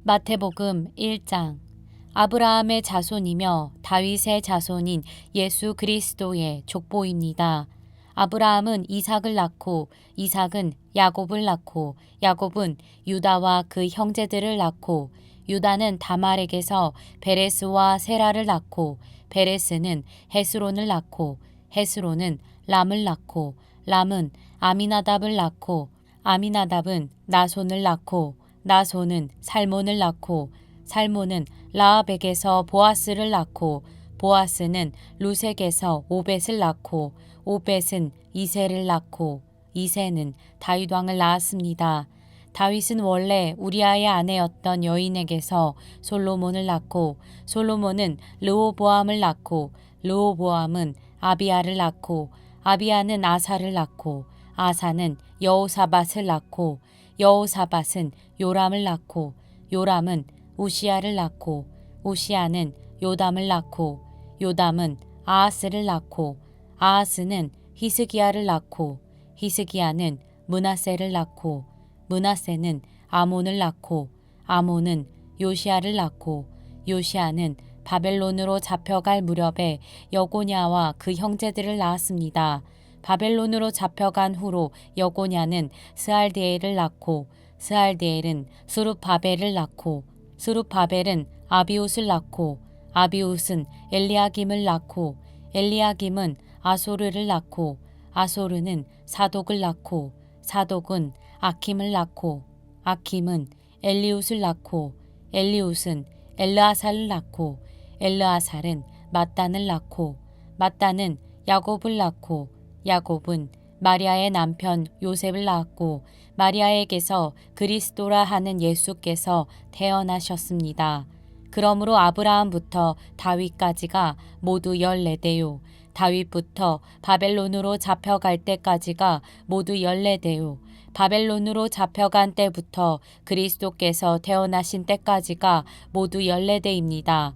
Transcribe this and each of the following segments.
마태복음 1장. 아브라함의 자손이며 다윗의 자손인 예수 그리스도의 족보입니다. 아브라함은 이삭을 낳고 이삭은 야곱을 낳고 야곱은 유다와 그 형제들을 낳고 유다는 다말에게서 베레스와 세라를 낳고 베레스는 헤스론을 낳고 헤스론은 람을 낳고 람은 아미나답을 낳고 아미나답은 나손을 낳고 나손은 살몬을 낳고 살몬은 라합에게서 보아스를 낳고 보아스는 루색에서 오벳을 낳고 오벳은 이새를 낳고 이새는 다윗 왕을 낳았습니다. 다윗은 원래 우리아의 아내였던 여인에게서 솔로몬을 낳고 솔로몬은 르호보암을 낳고 르호보암은 아비야를 낳고 아비야는 아사를 낳고 아사는 여호사밧을 낳고 여호사밧은 요람을 낳고 요람은 우시야를 낳고 우시야는 요담을 낳고 요담은 아하스를 낳고 아하스는 히스기야를 낳고 히스기야는 므낫세를 낳고 므낫세는 아몬을 낳고 아몬은 요시야를 낳고 요시야는 바벨론으로 잡혀갈 무렵에 여고냐와 그 형제들을 낳았습니다. 바벨론으로 잡혀간 후로 여고냐는 스알디엘을 낳고 스알디엘은 스룹바벨을 낳고 스룹바벨은 아비웃을 낳고 아비웃은 엘리야김을 낳고 엘리야김은 아소르를 낳고 아소르는 사독을 낳고 사독은 아킴을 낳고 아킴은 엘리웃을 낳고 엘리웃은 엘르아살을 낳고 엘르아살은 mat단을 낳고 mat단은 야곱을 낳고 야곱은 마리아의 남편 요셉을 낳았고 마리아에게서 그리스도라 하는 예수께서 태어나셨습니다. 그러므로 아브라함부터 다윗까지가 모두 14대요. 다윗부터 바벨론으로 잡혀갈 때까지가 모두 14대요. 바벨론으로 잡혀간 때부터 그리스도께서 태어나신 때까지가 모두 14대입니다.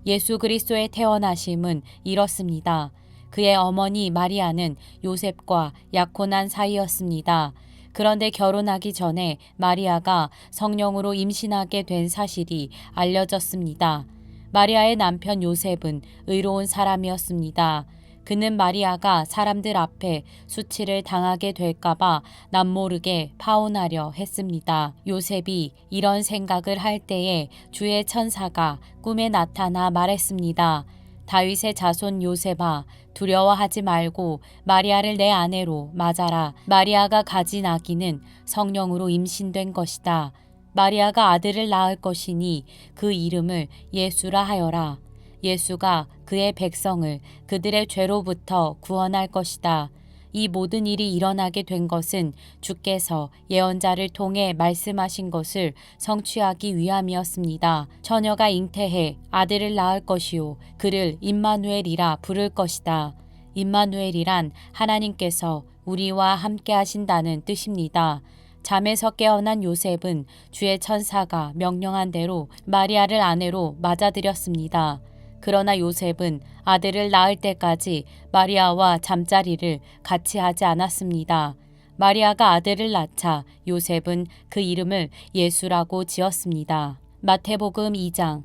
예수 그리스도의 태어나심은 이렇습니다. 그의 어머니 마리아는 요셉과 약혼한 사이였습니다. 그런데 결혼하기 전에 마리아가 성령으로 임신하게 된 사실이 알려졌습니다. 마리아의 남편 요셉은 의로운 사람이었습니다. 그는 마리아가 사람들 앞에 수치를 당하게 될까봐 남모르게 파혼하려 했습니다. 요셉이 이런 생각을 할 때에 주의 천사가 꿈에 나타나 말했습니다. 다윗의 자손 요셉아, 두려워하지 말고 마리아를 내 아내로 맞아라. 마리아가 가진 아기는 성령으로 임신된 것이다. 마리아가 아들을 낳을 것이니 그 이름을 예수라 하여라. 예수가 그의 백성을 그들의 죄로부터 구원할 것이다. 이 모든 일이 일어나게 된 것은 주께서 예언자를 통해 말씀하신 것을 성취하기 위함이었습니다. 처녀가 잉태해 아들을 낳을 것이요 그를 임마누엘이라 부를 것이다. 임마누엘이란 하나님께서 우리와 함께 하신다는 뜻입니다. 잠에서 깨어난 요셉은 주의 천사가 명령한 대로 마리아를 아내로 맞아들였습니다. 그러나 요셉은 아들을 낳을 때까지 마리아와 잠자리를 같이 하지 않았습니다. 마리아가 아들을 낳자 요셉은 그 이름을 예수라고 지었습니다. 마태복음 2장.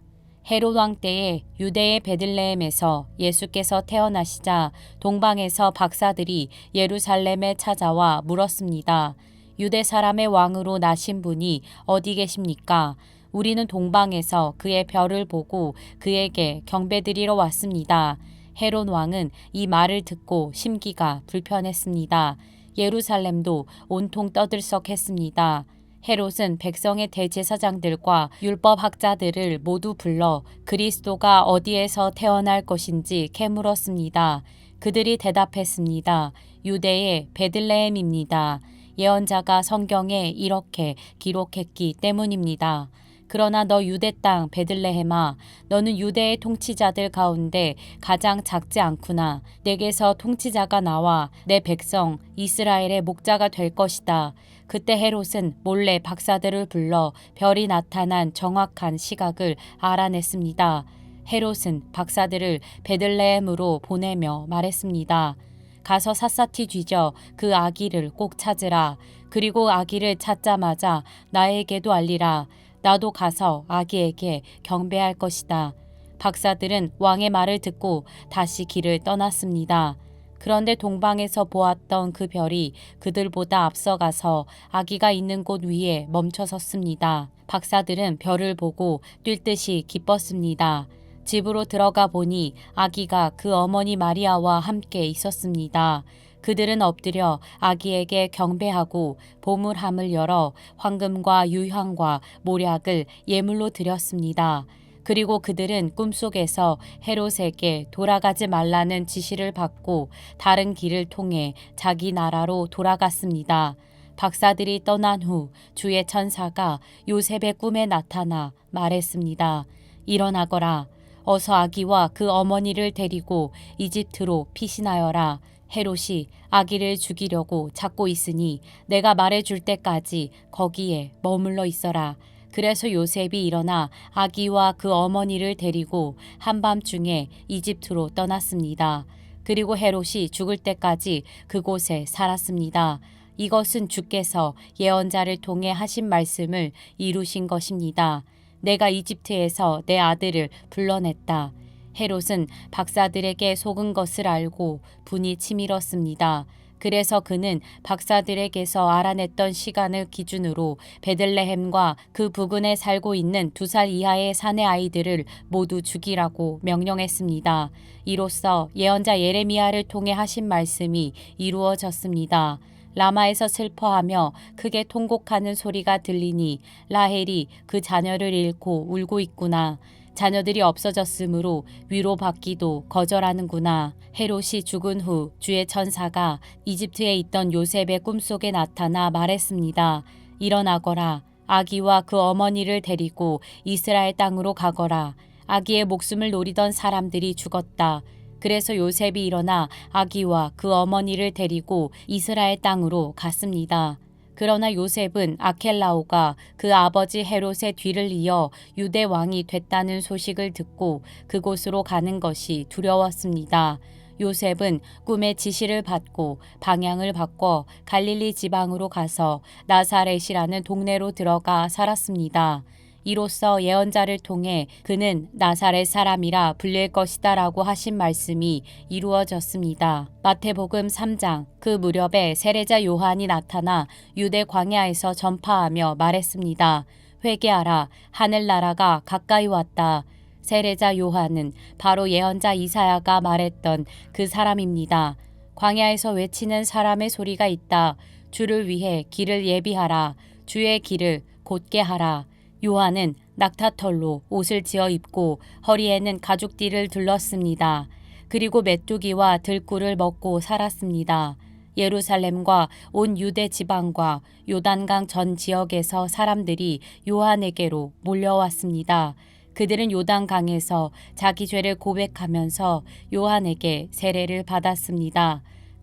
헤롯 왕 때에 유대의 베들레헴에서 예수께서 태어나시자 동방에서 박사들이 예루살렘에 찾아와 물었습니다. 유대 사람의 왕으로 나신 분이 어디 계십니까? 우리는 동방에서 그의 별을 보고 그에게 경배드리러 왔습니다. 헤롯 왕은 이 말을 듣고 심기가 불편했습니다. 예루살렘도 온통 떠들썩했습니다. 헤롯은 백성의 대제사장들과 율법학자들을 모두 불러 그리스도가 어디에서 태어날 것인지 캐물었습니다. 그들이 대답했습니다. 유대의 베들레헴입니다. 예언자가 성경에 이렇게 기록했기 때문입니다. 그러나 너 유대 땅 베들레헴아, 너는 유대의 통치자들 가운데 가장 작지 않구나. 내게서 통치자가 나와 내 백성 이스라엘의 목자가 될 것이다. 그때 헤롯은 몰래 박사들을 불러 별이 나타난 정확한 시각을 알아냈습니다. 헤롯은 박사들을 베들레헴으로 보내며 말했습니다. 가서 샅샅이 뒤져 그 아기를 꼭 찾으라. 그리고 아기를 찾자마자 나에게도 알리라. 나도 가서 아기에게 경배할 것이다. 박사들은 왕의 말을 듣고 다시 길을 떠났습니다. 그런데 동방에서 보았던 그 별이 그들보다 앞서가서 아기가 있는 곳 위에 멈춰 섰습니다. 박사들은 별을 보고 뛸 듯이 기뻤습니다. 집으로 들어가 보니 아기가 그 어머니 마리아와 함께 있었습니다. 그들은 엎드려 아기에게 경배하고 보물함을 열어 황금과 유향과 몰약을 예물로 드렸습니다. 그리고 그들은 꿈속에서 헤롯에게 돌아가지 말라는 지시를 받고 다른 길을 통해 자기 나라로 돌아갔습니다. 박사들이 떠난 후 주의 천사가 요셉의 꿈에 나타나 말했습니다. 일어나거라. 어서 아기와 그 어머니를 데리고 이집트로 피신하여라. 헤롯이 아기를 죽이려고 찾고 있으니 내가 말해줄 때까지 거기에 머물러 있어라. 그래서 요셉이 일어나 아기와 그 어머니를 데리고 한밤중에 이집트로 떠났습니다. 그리고 헤롯이 죽을 때까지 그곳에 살았습니다. 이것은 주께서 예언자를 통해 하신 말씀을 이루신 것입니다. 내가 이집트에서 내 아들을 불러냈다. 헤롯은 박사들에게 속은 것을 알고 분이 치밀었습니다. 그래서 그는 박사들에게서 알아냈던 시간을 기준으로 베들레헴과 그 부근에 살고 있는 2살 이하의 사내 아이들을 모두 죽이라고 명령했습니다. 이로써 예언자 예레미야를 통해 하신 말씀이 이루어졌습니다. 라마에서 슬퍼하며 크게 통곡하는 소리가 들리니 라헬이 그 자녀를 잃고 울고 있구나. 자녀들이 없어졌으므로 위로받기도 거절하는구나. 헤롯이 죽은 후 주의 천사가 이집트에 있던 요셉의 꿈속에 나타나 말했습니다. 일어나거라. 아기와 그 어머니를 데리고 이스라엘 땅으로 가거라. 아기의 목숨을 노리던 사람들이 죽었다. 그래서 요셉이 일어나 아기와 그 어머니를 데리고 이스라엘 땅으로 갔습니다. 그러나 요셉은 아켈라오가 그 아버지 헤롯의 뒤를 이어 유대 왕이 됐다는 소식을 듣고 그곳으로 가는 것이 두려웠습니다. 요셉은 꿈의 지시를 받고 방향을 바꿔 갈릴리 지방으로 가서 나사렛이라는 동네로 들어가 살았습니다. 이로써 예언자를 통해 그는 나사렛 사람이라 불릴 것이다 라고 하신 말씀이 이루어졌습니다. 마태복음 3장. 그 무렵에 세례자 요한이 나타나 유대 광야에서 전파하며 말했습니다. 회개하라. 하늘나라가 가까이 왔다. 세례자 요한은 바로 예언자 이사야가 말했던 그 사람입니다. 광야에서 외치는 사람의 소리가 있다. 주를 위해 길을 예비하라. 주의 길을 곧게 하라. 요한은 낙타털로 옷을 지어 입고 허리에는 가죽띠를 둘렀습니다. 그리고 메뚜기와 들꿀을 먹고 살았습니다. 예루살렘과 온 유대 지방과 요단강 전 지역에서 사람들이 요한에게로 몰려왔습니다. 그들은 요단강에서 자기 죄를 고백하면서 요한에게 세례를 받았습니다.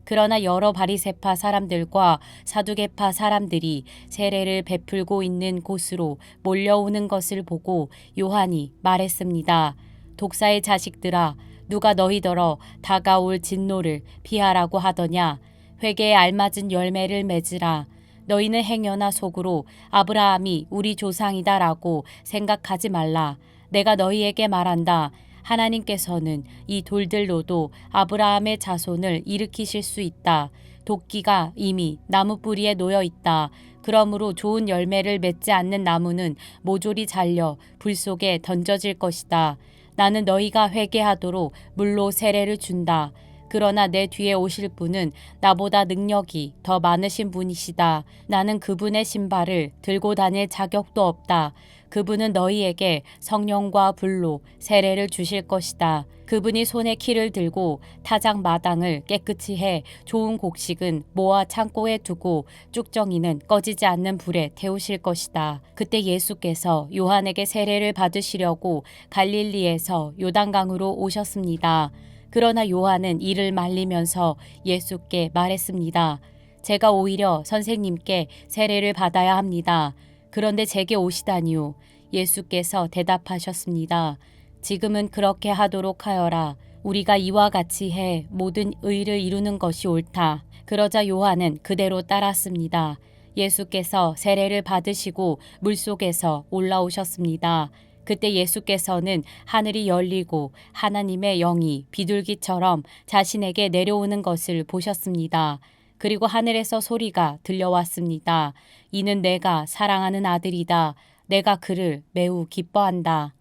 그러나 여러 바리새파 사람들과 사두개파 사람들이 세례를 베풀고 있는 곳으로 몰려오는 것을 보고 요한이 말했습니다. 독사의 자식들아, 누가 너희더러 다가올 진노를 피하라고 하더냐? 회개에 알맞은 열매를 맺으라. 너희는 행여나 속으로 아브라함이 우리 조상이다라고 생각하지 말라. 내가 너희에게 말한다. 하나님께서는 이 돌들로도 아브라함의 자손을 일으키실 수 있다. 도끼가 이미 나무 뿌리에 놓여 있다. 그러므로 좋은 열매를 맺지 않는 나무는 모조리 잘려 불 속에 던져질 것이다. 나는 너희가 회개하도록 물로 세례를 준다. 그러나 내 뒤에 오실 분은 나보다 능력이 더 많으신 분이시다. 나는 그분의 신발을 들고 다닐 자격도 없다. 그분은 너희에게 성령과 불로 세례를 주실 것이다. 그분이 손에 키를 들고 타작 마당을 깨끗이 해 좋은 곡식은 모아 창고에 두고 쭉정이는 꺼지지 않는 불에 태우실 것이다. 그때 예수께서 요한에게 세례를 받으시려고 갈릴리에서 요단강으로 오셨습니다. 그러나 요한은 이를 말리면서 예수께 말했습니다. 제가 오히려 선생님께 세례를 받아야 합니다. 그런데 제게 오시다니요. 예수께서 대답하셨습니다. 지금은 그렇게 하도록 하여라. 우리가 이와 같이 해 모든 의를 이루는 것이 옳다. 그러자 요한은 그대로 따랐습니다. 예수께서 세례를 받으시고 물속에서 올라오셨습니다. 그때 예수께서는 하늘이 열리고 하나님의 영이 비둘기처럼 자신에게 내려오는 것을 보셨습니다. 그리고 하늘에서 소리가 들려왔습니다. 이는 내가 사랑하는 아들이다. 내가 그를 매우 기뻐한다.